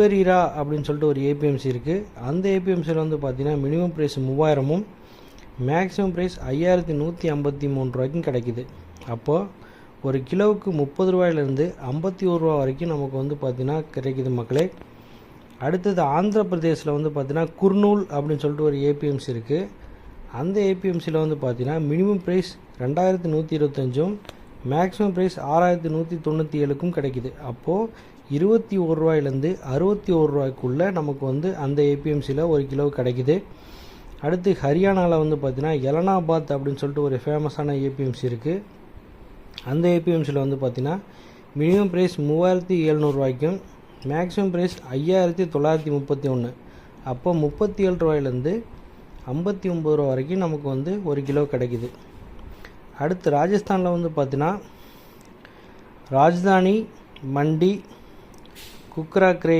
திம்பரீரா அப்படின்னு சொல்லிட்டு ஒரு ஏபிஎம்சி இருக்குது. அந்த ஏபிஎம்சியில் வந்து பார்த்திங்கன்னா மினிமம் ப்ரைஸ் 3000ம் மேக்ஸிமம் ப்ரைஸ் 5153 ரூபாய்க்கும் கிடைக்கிது. அப்போது ஒரு கிலோவுக்கு 30 ரூபாயிலேருந்து 51 ரூபா வரைக்கும் நமக்கு வந்து பார்த்திங்கன்னா கிடைக்கிது மக்களே. அடுத்தது ஆந்திர பிரதேசில் வந்து பார்த்திங்கன்னா குர்னூல் அப்படின்னு சொல்லிட்டு ஒரு ஏபிஎம்சி இருக்குது. அந்த ஏபிஎம்சியில் வந்து பார்த்திங்கன்னா மினிமம் ப்ரைஸ் 2125ம் மேக்ஸிமம் ப்ரைஸ் 6197க்கும் கிடைக்கிது. அப்போது 21 ரூபாயிலேருந்து 61 ரூபாய்க்குள்ளே நமக்கு வந்து அந்த ஏபிஎம்சியில் ஒரு கிலோ கிடைக்கிது. அடுத்து ஹரியானாவில் வந்து பார்த்திங்கன்னா எலனாபாத் அப்படின்னு சொல்லிட்டு ஒரு ஃபேமஸான ஏபிஎம்சி இருக்குது. அந்த ஏபிஎம்சியில் வந்து பார்த்திங்கன்னா மினிமம் ப்ரைஸ் 3700 ரூபாய்க்கும் மேக்ஸிமம் ப்ரைஸ் 5931. அப்போ 37 ரூபாயிலேருந்து 59 ரூபா வரைக்கும் நமக்கு வந்து ஒரு கிலோ கிடைக்கிது. அடுத்து ராஜஸ்தானில் வந்து பார்த்திங்கன்னா ராஜ்தானி மண்டி குக்ராக்ரே